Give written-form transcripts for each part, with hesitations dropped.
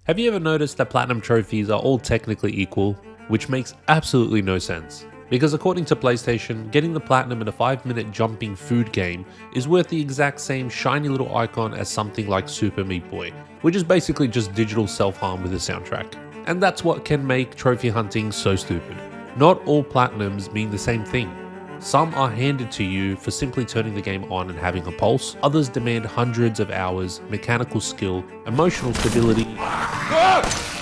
Have you ever noticed that platinum trophies are all technically equal, which makes absolutely no sense? Because according to PlayStation, getting the platinum in a 5-minute jumping food game is worth the exact same shiny little icon as something like Super Meat Boy, which is basically just digital self-harm with a soundtrack. And that's what can make trophy hunting so stupid. Not all platinums mean the same thing. Some are handed to you for simply turning the game on and having a pulse. Others demand hundreds of hours, mechanical skill, emotional stability,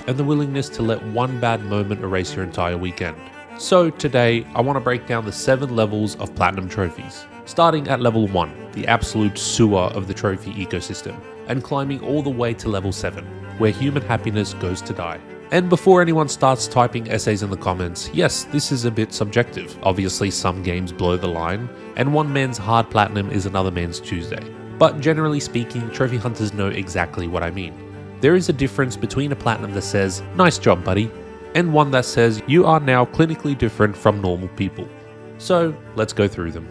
and the willingness to let one bad moment erase your entire weekend. So today, I want to break down the 7 levels of platinum trophies. Starting at level 1, the absolute sewer of the trophy ecosystem, and climbing all the way to level 7, where human happiness goes to die. And before anyone starts typing essays in the comments, yes, this is a bit subjective. Obviously, some games blow the line, and one man's hard platinum is another man's Tuesday. But generally speaking, trophy hunters know exactly what I mean. There is a difference between a platinum that says, "Nice job, buddy," and one that says, "You are now clinically different from normal people." So, let's go through them.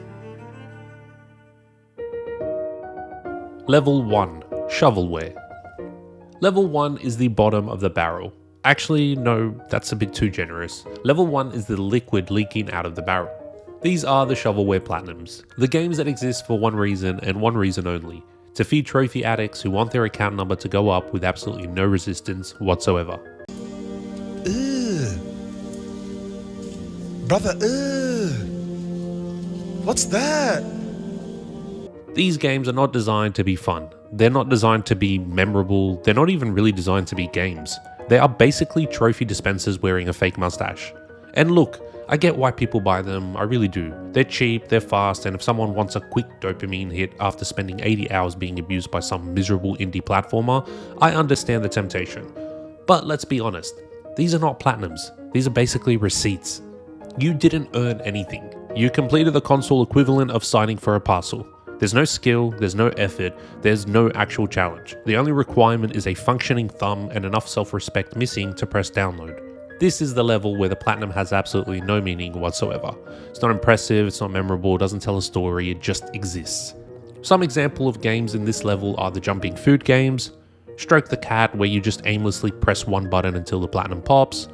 Level 1, shovelware. Level 1 is the bottom of the barrel. Actually, no, that's a bit too generous. Level 1 is the liquid leaking out of the barrel. These are the shovelware platinums, the games that exist for one reason and one reason only: to feed trophy addicts who want their account number to go up with absolutely no resistance whatsoever. Ugh. Brother, ugh. What's that? These games are not designed to be fun. They're not designed to be memorable. They're not even really designed to be games. They are basically trophy dispensers wearing a fake mustache. And look, I get why people buy them, I really do. They're cheap, they're fast, and if someone wants a quick dopamine hit after spending 80 hours being abused by some miserable indie platformer, I understand the temptation. But let's be honest, these are not platinums. These are basically receipts. You didn't earn anything. You completed the console equivalent of signing for a parcel. There's no skill, there's no effort, there's no actual challenge. The only requirement is a functioning thumb and enough self-respect missing to press download. This is the level where the platinum has absolutely no meaning whatsoever. It's not impressive, it's not memorable, it doesn't tell a story, it just exists. Some example of games in this level are the jumping food games, Stroke the Cat where you just aimlessly press one button until the platinum pops,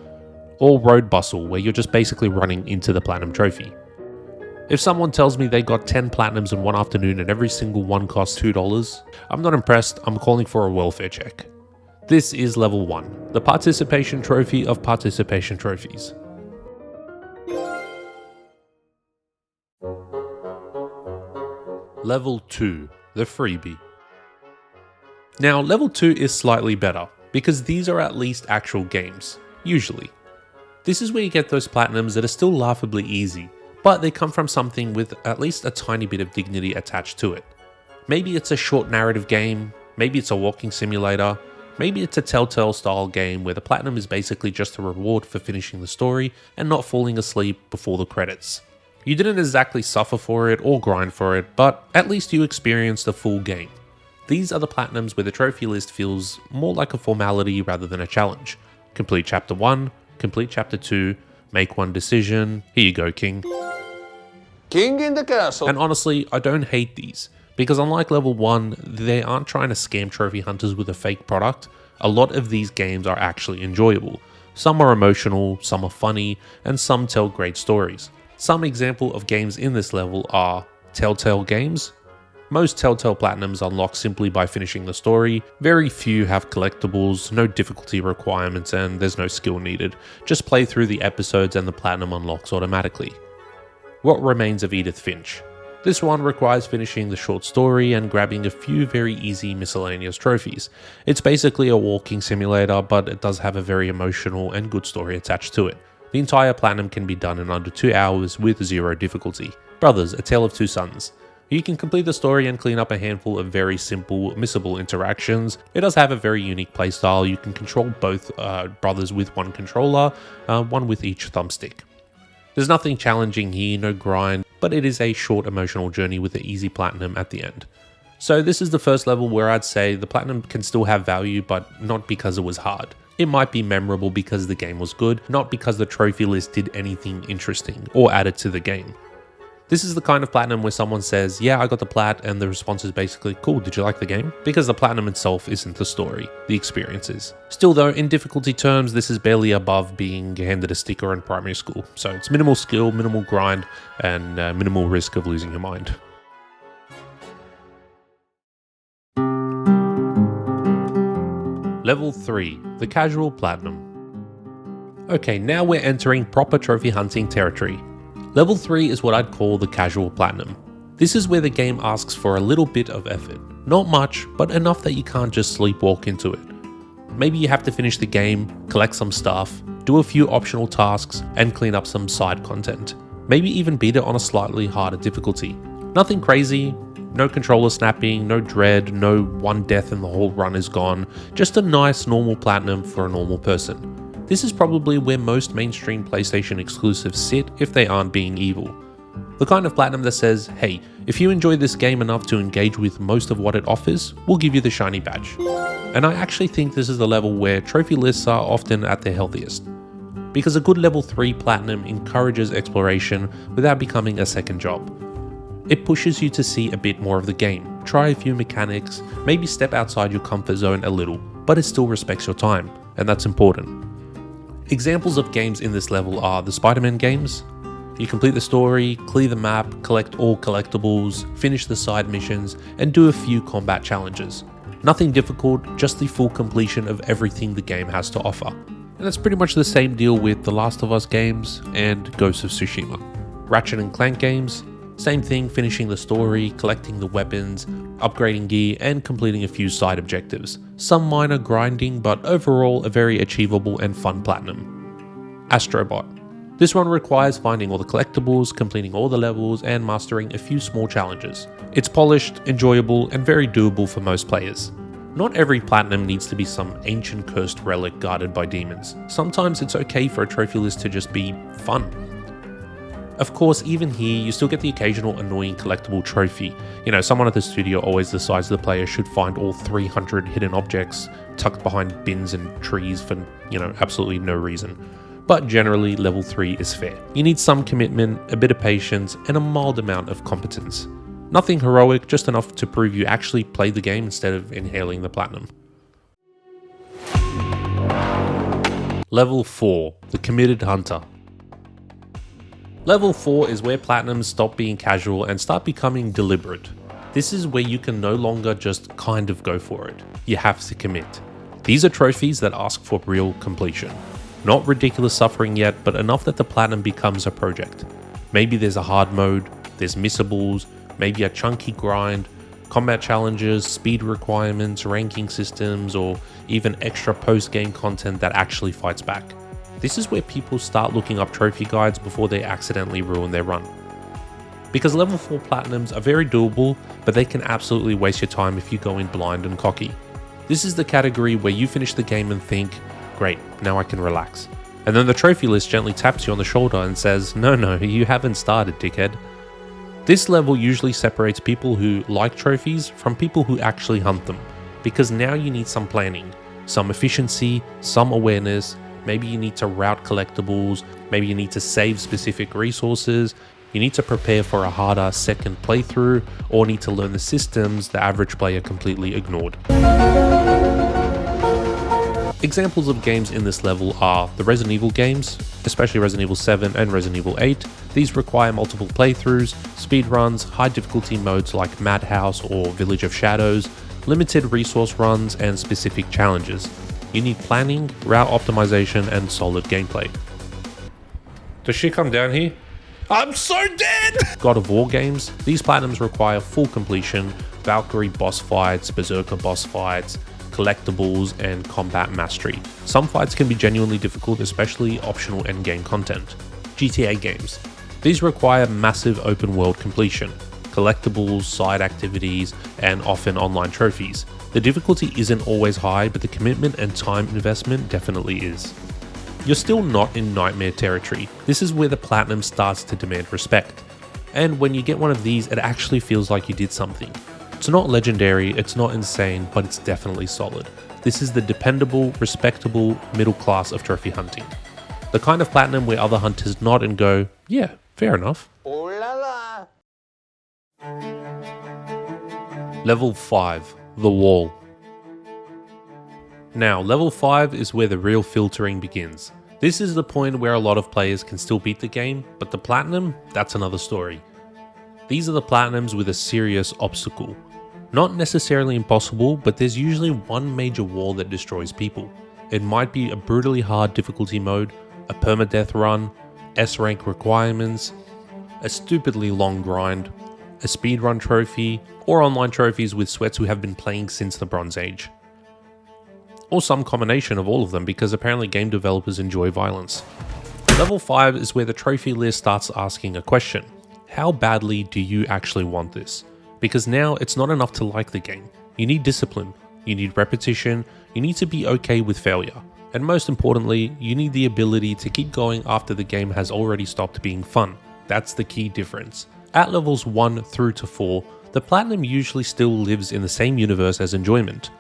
or Road Bustle where you're just basically running into the platinum trophy. If someone tells me they got 10 platinums in one afternoon and every single one costs $2, I'm not impressed, I'm calling for a welfare check. This is level 1, the participation trophy of participation trophies. Level 2, the freebie. Now, level 2 is slightly better, because these are at least actual games, usually. This is where you get those platinums that are still laughably easy, but they come from something with at least a tiny bit of dignity attached to it. Maybe it's a short narrative game, maybe it's a walking simulator, maybe it's a Telltale style game where the platinum is basically just a reward for finishing the story and not falling asleep before the credits. You didn't exactly suffer for it or grind for it, but at least you experienced a full game. These are the platinums where the trophy list feels more like a formality rather than a challenge. Complete chapter 1, complete chapter 2, make one decision, here you go, king. King in the castle. And honestly, I don't hate these, because unlike level 1, they aren't trying to scam trophy hunters with a fake product. A lot of these games are actually enjoyable. Some are emotional, some are funny, and some tell great stories. Some example of games in this level are Telltale games. Most Telltale Platinums unlock simply by finishing the story. Very few have collectibles, no difficulty requirements, and there's no skill needed. Just play through the episodes and the Platinum unlocks automatically. What Remains of Edith Finch. This one requires finishing the short story and grabbing a few very easy miscellaneous trophies. It's basically a walking simulator, but it does have a very emotional and good story attached to it. The entire Platinum can be done in under 2 hours with 0 difficulty. Brothers, A Tale of Two Sons. You can complete the story and clean up a handful of very simple, missable interactions. It does have a very unique playstyle. You can control both brothers with one controller, one with each thumbstick. There's nothing challenging here, no grind, but it is a short emotional journey with an easy platinum at the end. So this is the first level where I'd say the platinum can still have value, but not because it was hard. It might be memorable because the game was good, not because the trophy list did anything interesting or added to the game. This is the kind of platinum where someone says, yeah, I got the plat, and the response is basically, cool, did you like the game? Because the platinum itself isn't the story, the experience is. Still though, in difficulty terms, this is barely above being handed a sticker in primary school. So it's minimal skill, minimal grind, and minimal risk of losing your mind. Level 3, the casual platinum. Okay, now we're entering proper trophy hunting territory. Level 3 is what I'd call the casual platinum. This is where the game asks for a little bit of effort. Not much, but enough that you can't just sleepwalk into it. Maybe you have to finish the game, collect some stuff, do a few optional tasks, and clean up some side content. Maybe even beat it on a slightly harder difficulty. Nothing crazy, no controller snapping, no dread, no one death and the whole run is gone. Just a nice normal platinum for a normal person. This is probably where most mainstream PlayStation exclusives sit if they aren't being evil. The kind of platinum that says, hey, if you enjoy this game enough to engage with most of what it offers, we'll give you the shiny badge. And I actually think this is the level where trophy lists are often at their healthiest. Because a good level 3 platinum encourages exploration without becoming a second job. It pushes you to see a bit more of the game, try a few mechanics, maybe step outside your comfort zone a little, but it still respects your time, and that's important. Examples of games in this level are the Spider-Man games. You complete the story, clear the map, collect all collectibles, finish the side missions, and do a few combat challenges. Nothing difficult, just the full completion of everything the game has to offer. And that's pretty much the same deal with The Last of Us games and Ghost of Tsushima. Ratchet & Clank games, same thing, finishing the story, collecting the weapons, upgrading gear, and completing a few side objectives. Some minor grinding, but overall a very achievable and fun platinum. Astrobot. This one requires finding all the collectibles, completing all the levels, and mastering a few small challenges. It's polished, enjoyable, and very doable for most players. Not every platinum needs to be some ancient cursed relic guarded by demons. Sometimes it's okay for a trophy list to just be fun. Of course, even here, you still get the occasional annoying collectible trophy. You know, someone at the studio always decides the player should find all 300 hidden objects tucked behind bins and trees for, absolutely no reason. But generally, level 3 is fair. You need some commitment, a bit of patience, and a mild amount of competence. Nothing heroic, just enough to prove you actually played the game instead of inhaling the platinum. Level 4, the committed hunter. Level 4 is where platinums stop being casual and start becoming deliberate. This is where you can no longer just kind of go for it. You have to commit. These are trophies that ask for real completion. Not ridiculous suffering yet, but enough that the platinum becomes a project. Maybe there's a hard mode, there's missables, maybe a chunky grind, combat challenges, speed requirements, ranking systems, or even extra post-game content that actually fights back. This is where people start looking up trophy guides before they accidentally ruin their run. Because level 4 platinums are very doable, but they can absolutely waste your time if you go in blind and cocky. This is the category where you finish the game and think, great, now I can relax. And then the trophy list gently taps you on the shoulder and says, no, you haven't started, dickhead. This level usually separates people who like trophies from people who actually hunt them, because now you need some planning, some efficiency, some awareness. Maybe you need to route collectibles, maybe you need to save specific resources, you need to prepare for a harder second playthrough, or need to learn the systems the average player completely ignored. Examples of games in this level are the Resident Evil games, especially Resident Evil 7 and Resident Evil 8. These require multiple playthroughs, speedruns, high difficulty modes like Madhouse or Village of Shadows, limited resource runs, and specific challenges. You need planning, route optimization, and solid gameplay. Does she come down here? I'm so dead! God of War games. These platinums require full completion, Valkyrie boss fights, Berserker boss fights, collectibles, and combat mastery. Some fights can be genuinely difficult, especially optional endgame content. GTA games. These require massive open world completion, collectibles, side activities, and often online trophies. The difficulty isn't always high, but the commitment and time investment definitely is. You're still not in nightmare territory. This is where the platinum starts to demand respect. And when you get one of these, it actually feels like you did something. It's not legendary, it's not insane, but it's definitely solid. This is the dependable, respectable middle class of trophy hunting. The kind of platinum where other hunters nod and go, yeah, fair enough. Ooh la la! Level 5, The Wall. Now, level 5 is where the real filtering begins. This is the point where a lot of players can still beat the game, but the platinum, that's another story. These are the platinums with a serious obstacle. Not necessarily impossible, but there's usually one major wall that destroys people. It might be a brutally hard difficulty mode, a permadeath run, S rank requirements, a stupidly long grind, a speedrun trophy, or online trophies with sweats who have been playing since the Bronze Age. Or some combination of all of them, because apparently game developers enjoy violence. Level 5 is where the trophy list starts asking a question. How badly do you actually want this? Because now it's not enough to like the game. You need discipline, you need repetition, you need to be okay with failure. And most importantly, you need the ability to keep going after the game has already stopped being fun. That's the key difference. At levels 1 through to 4, the platinum usually still lives in the same universe as enjoyment.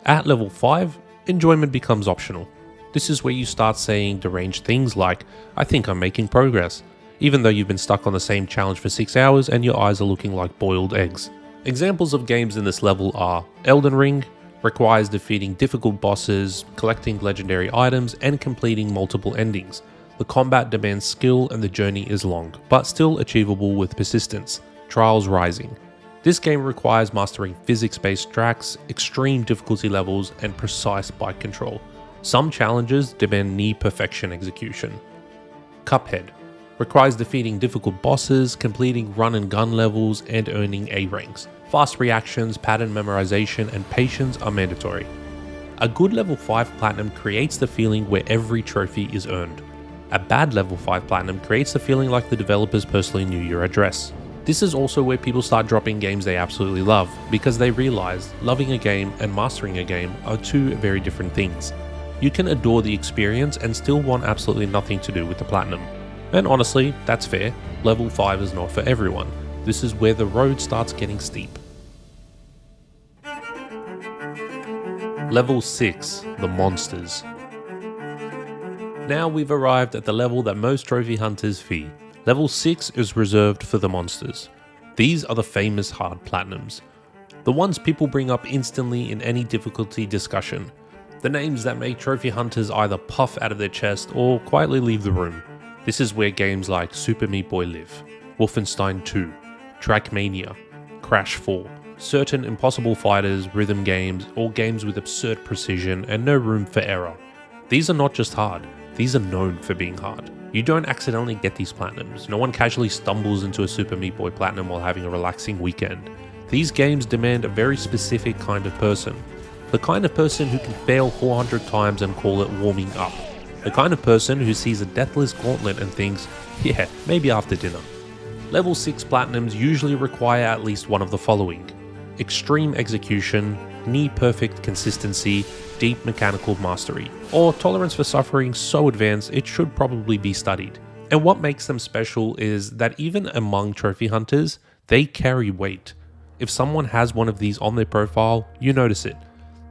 At level 5, enjoyment becomes optional. This is where you start saying deranged things like, I think I'm making progress, even though you've been stuck on the same challenge for 6 hours and your eyes are looking like boiled eggs. Examples of games in this level are Elden Ring, requires defeating difficult bosses, collecting legendary items, and completing multiple endings. The combat demands skill and the journey is long, but still achievable with persistence. Trials Rising. This game requires mastering physics-based tracks, extreme difficulty levels, and precise bike control. Some challenges demand near perfection execution. Cuphead. Requires defeating difficult bosses, completing run and gun levels, and earning A ranks. Fast reactions, pattern memorization, and patience are mandatory. A good level 5 platinum creates the feeling where every trophy is earned. A bad level 5 platinum creates the feeling like the developers personally knew your address. This is also where people start dropping games they absolutely love, because they realize loving a game and mastering a game are two very different things. You can adore the experience and still want absolutely nothing to do with the platinum. And honestly, that's fair. Level 5 is not for everyone. This is where the road starts getting steep. Level 6, The Monsters. Now we've arrived at the level that most trophy hunters fear. Level 6 is reserved for the monsters. These are the famous hard platinums. The ones people bring up instantly in any difficulty discussion. The names that make trophy hunters either puff out of their chest or quietly leave the room. This is where games like Super Meat Boy live, Wolfenstein 2, Trackmania, Crash 4, certain impossible fighters, rhythm games, or games with absurd precision and no room for error. These are not just hard, these are known for being hard. You don't accidentally get these platinums. No one casually stumbles into a Super Meat Boy platinum while having a relaxing weekend. These games demand a very specific kind of person. The kind of person who can fail 400 times and call it warming up. The kind of person who sees a deathless gauntlet and thinks, yeah, maybe after dinner. Level 6 platinums usually require at least one of the following: extreme execution, near-perfect consistency, deep mechanical mastery, or tolerance for suffering so advanced it should probably be studied. And what makes them special is that even among trophy hunters, they carry weight. If someone has one of these on their profile, you notice it.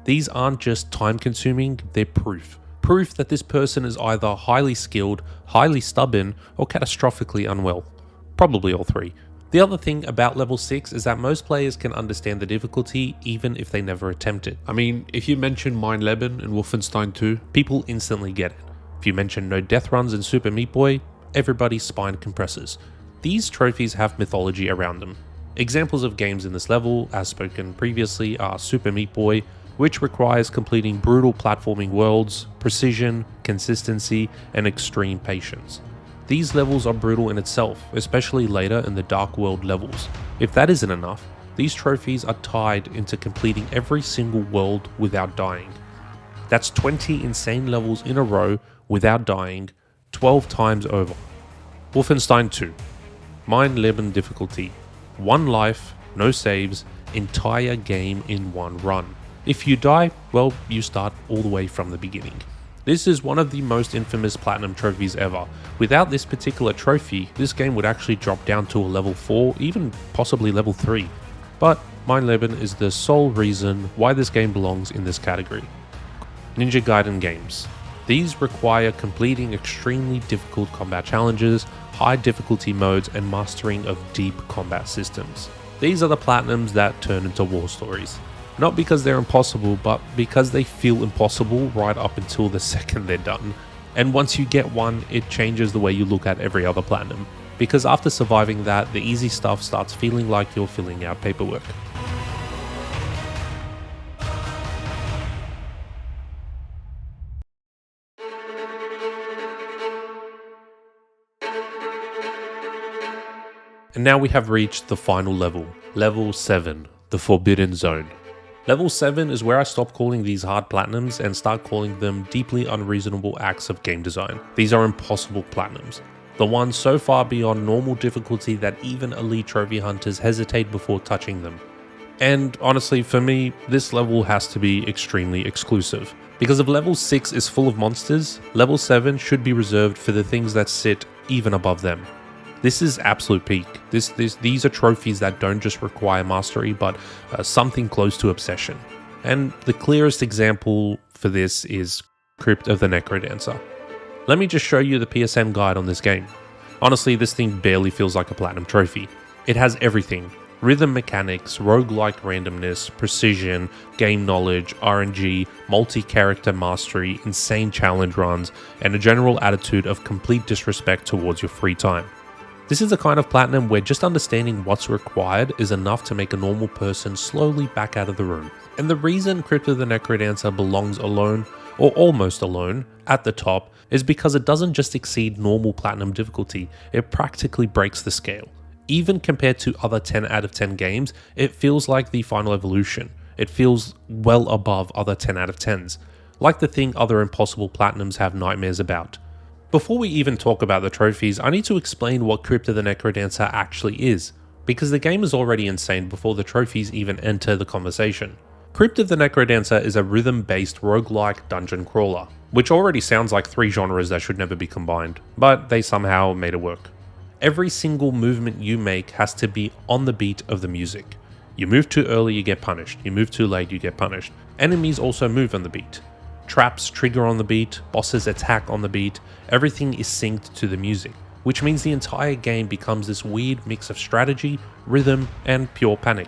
These aren't just time-consuming, they're proof. Proof that this person is either highly skilled, highly stubborn, or catastrophically unwell. Probably all three. The other thing about level 6 is that most players can understand the difficulty even if they never attempt it. I mean, if you mention Mein Leben in Wolfenstein 2, people instantly get it. If you mention no death runs in Super Meat Boy, everybody's spine compresses. These trophies have mythology around them. Examples of games in this level, as spoken previously, are Super Meat Boy, which requires completing brutal platforming worlds, precision, consistency, and extreme patience. These levels are brutal in itself, especially later in the Dark World levels. If that isn't enough, these trophies are tied into completing every single world without dying. That's 20 insane levels in a row without dying, 12 times over. Wolfenstein 2. Mein Leben difficulty. 1 life, no saves, entire game in 1 run. If you die, well, you start all the way from the beginning. This is one of the most infamous platinum trophies ever. Without this particular trophy, this game would actually drop down to a level 4, even possibly level 3. But Mein Leben is the sole reason why this game belongs in this category. Ninja Gaiden games. These require completing extremely difficult combat challenges, high difficulty modes, and mastering of deep combat systems. These are the platinums that turn into war stories. Not because they're impossible, but because they feel impossible right up until the second they're done. And once you get one, it changes the way you look at every other platinum. Because after surviving that, the easy stuff starts feeling like you're filling out paperwork. And now we have reached the final level, level 7, the Forbidden Zone. Level 7 is where I stop calling these hard platinums and start calling them deeply unreasonable acts of game design. These are impossible platinums. The ones so far beyond normal difficulty that even elite trophy hunters hesitate before touching them. And honestly, for me, this level has to be extremely exclusive. Because if level 6 is full of monsters, level 7 should be reserved for the things that sit even above them. This is absolute peak. These are trophies that don't just require mastery, but something close to obsession. And the clearest example for this is Crypt of the Necrodancer. Let me just show you the PSN guide on this game. Honestly, this thing barely feels like a platinum trophy. It has everything. Rhythm mechanics, roguelike randomness, precision, game knowledge, RNG, multi-character mastery, insane challenge runs, and a general attitude of complete disrespect towards your free time. This is the kind of platinum where just understanding what's required is enough to make a normal person slowly back out of the room. And the reason Crypt of the Necrodancer belongs alone, or almost alone, at the top is because it doesn't just exceed normal platinum difficulty, it practically breaks the scale. Even compared to other 10 out of 10 games, it feels like the final evolution. It feels well above other 10 out of 10s, like the thing other impossible platinums have nightmares about. Before we even talk about the trophies, I need to explain what Crypt of the Necrodancer actually is, because the game is already insane before the trophies even enter the conversation. Crypt of the Necrodancer is a rhythm-based roguelike dungeon crawler, which already sounds like 3 genres that should never be combined, but they somehow made it work. Every single movement you make has to be on the beat of the music. You move too early, you get punished. You move too late, you get punished. Enemies also move on the beat. Traps trigger on the beat, bosses attack on the beat, everything is synced to the music, which means the entire game becomes this weird mix of strategy, rhythm, and pure panic.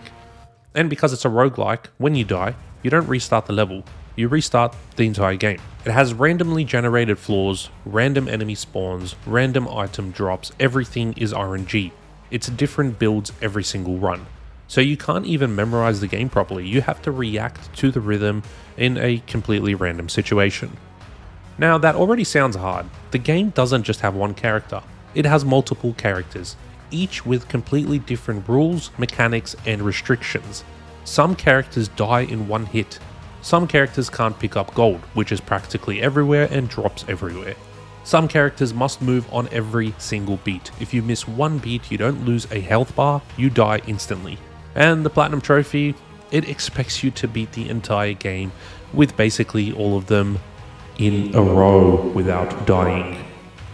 And because it's a roguelike, when you die, you don't restart the level, you restart the entire game. It has randomly generated floors, random enemy spawns, random item drops, everything is RNG. It's different builds every single run. So you can't even memorize the game properly, you have to react to the rhythm in a completely random situation. Now that already sounds hard. The game doesn't just have one character, it has multiple characters, each with completely different rules, mechanics, and restrictions. Some characters die in one hit. Some characters can't pick up gold, which is practically everywhere and drops everywhere. Some characters must move on every single beat. If you miss one beat, you don't lose a health bar, you die instantly. And the Platinum Trophy, it expects you to beat the entire game with basically all of them in a row without dying.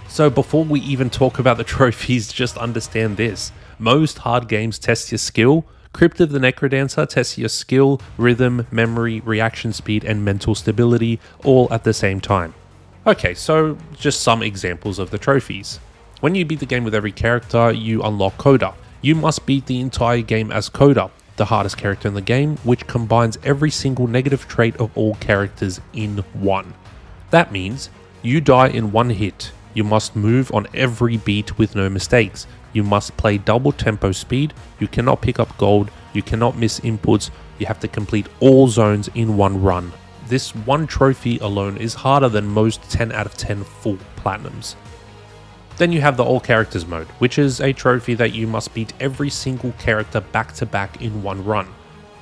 So before we even talk about the trophies, just understand this. Most hard games test your skill. Crypt of the Necrodancer tests your skill, rhythm, memory, reaction speed, and mental stability all at the same time. Okay, so just some examples of the trophies. When you beat the game with every character, you unlock Coda. You must beat the entire game as Coda, the hardest character in the game, which combines every single negative trait of all characters in one. That means you die in one hit. You must move on every beat with no mistakes. You must play double tempo speed. You cannot pick up gold. You cannot miss inputs. You have to complete all zones in one run. This one trophy alone is harder than most 10 out of 10 full platinums. Then you have the all characters mode, which is a trophy that you must beat every single character back to back in one run.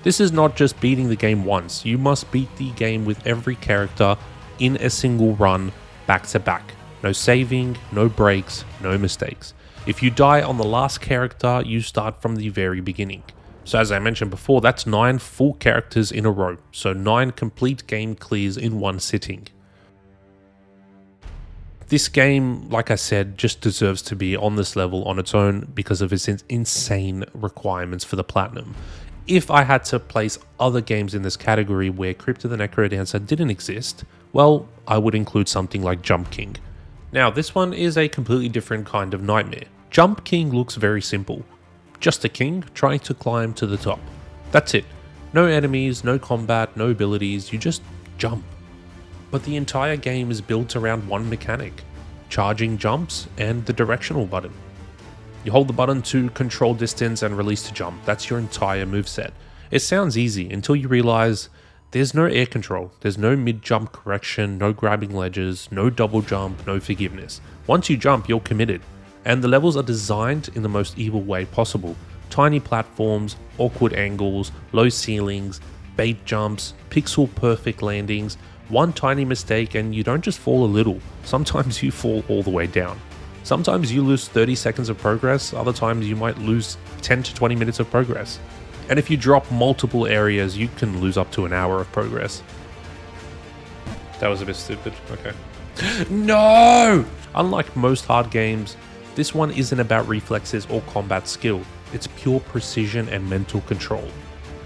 This is not just beating the game once, you must beat the game with every character in a single run back to back. No saving, no breaks, no mistakes. If you die on the last character, you start from the very beginning. So as I mentioned before, that's 9 full characters in a row, so 9 complete game clears in one sitting. This game, like I said, just deserves to be on this level on its own because of its insane requirements for the platinum. If I had to place other games in this category where Crypt of the Necrodancer didn't exist, well, I would include something like Jump King. Now, this one is a completely different kind of nightmare. Jump King looks very simple. Just a king trying to climb to the top. That's it. No enemies, no combat, no abilities, you just jump. But the entire game is built around one mechanic: charging jumps and the directional button. You hold the button to control distance and release to jump. That's your entire moveset. It sounds easy until you realize there's no air control, there's no mid-jump correction, no grabbing ledges, no double jump, no forgiveness. Once you jump, you're committed. And the levels are designed in the most evil way possible. Tiny platforms, awkward angles, low ceilings, bait jumps, pixel perfect landings. One tiny mistake and you don't just fall a little, sometimes you fall all the way down. Sometimes you lose 30 seconds of progress, other times you might lose 10 to 20 minutes of progress. And if you drop multiple areas, you can lose up to an hour of progress. That was a bit stupid, okay. No! Unlike most hard games, this one isn't about reflexes or combat skill. It's pure precision and mental control.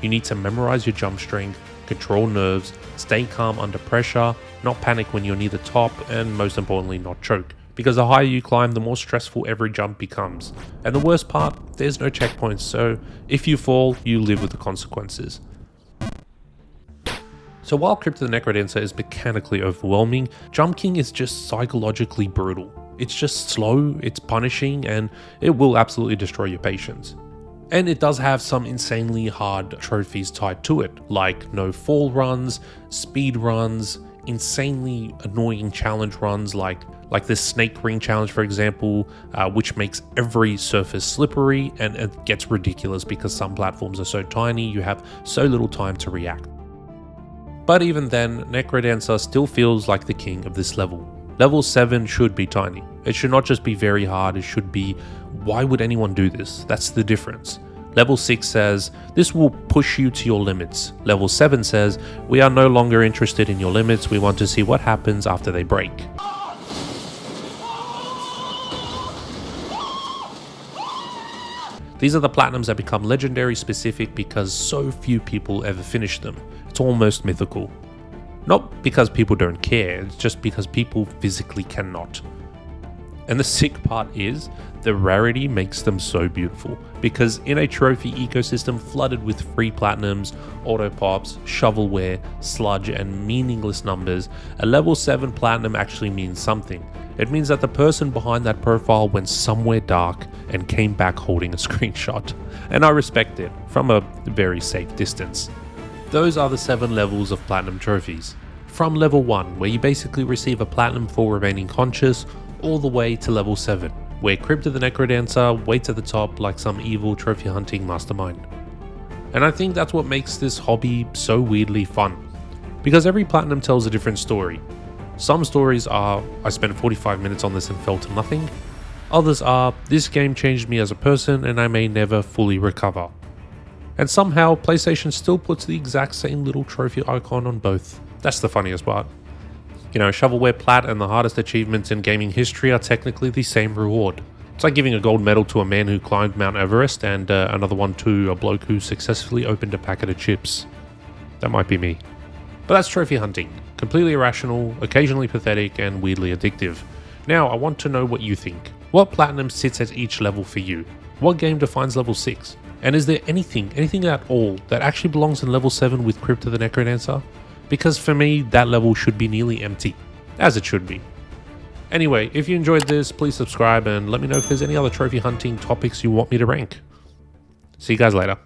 You need to memorize your jump strength, control nerves, stay calm under pressure, not panic when you're near the top, and most importantly, not choke. Because the higher you climb, the more stressful every jump becomes. And the worst part, there's no checkpoints, so if you fall, you live with the consequences. So while Crypt of the Necrodancer is mechanically overwhelming, Jump King is just psychologically brutal. It's just slow, it's punishing, and it will absolutely destroy your patience. And it does have some insanely hard trophies tied to it, like no fall runs, speed runs, insanely annoying challenge runs like this snake ring challenge, for example, which makes every surface slippery, and it gets ridiculous because some platforms are so tiny, you have so little time to react. But even then, Necrodancer still feels like the king of this level. Level 7 should be tiny. It should not just be very hard, it should be, why would anyone do this? That's the difference. Level 6 says, this will push you to your limits. Level 7 says, we are no longer interested in your limits, we want to see what happens after they break. These are the platinums that become legendary specific because so few people ever finish them. It's almost mythical. Not because people don't care, it's just because people physically cannot. And the sick part is, the rarity makes them so beautiful, because in a trophy ecosystem flooded with free platinums, auto pops, shovelware, sludge, and meaningless numbers, a level 7 platinum actually means something. It means that the person behind that profile went somewhere dark and came back holding a screenshot. And I respect it, from a very safe distance. Those are the 7 levels of platinum trophies. From level 1, where you basically receive a platinum for remaining conscious, all the way to level 7, where Crypt of the Necrodancer waits at the top like some evil trophy hunting mastermind. And I think that's what makes this hobby so weirdly fun, because every platinum tells a different story. Some stories are, I spent 45 minutes on this and felt nothing. Others are, this game changed me as a person and I may never fully recover. And somehow, PlayStation still puts the exact same little trophy icon on both. That's the funniest part. You know, shovelware plat and the hardest achievements in gaming history are technically the same reward. It's like giving a gold medal to a man who climbed Mount Everest and another one to a bloke who successfully opened a packet of chips. That might be me. But that's trophy hunting. Completely irrational, occasionally pathetic, and weirdly addictive. Now, I want to know what you think. What platinum sits at each level for you? What game defines level 6? And is there anything at all, that actually belongs in level 7 with Crypt of the Necrodancer? Because for me, that level should be nearly empty, as it should be. Anyway, if you enjoyed this, please subscribe and let me know if there's any other trophy hunting topics you want me to rank. See you guys later.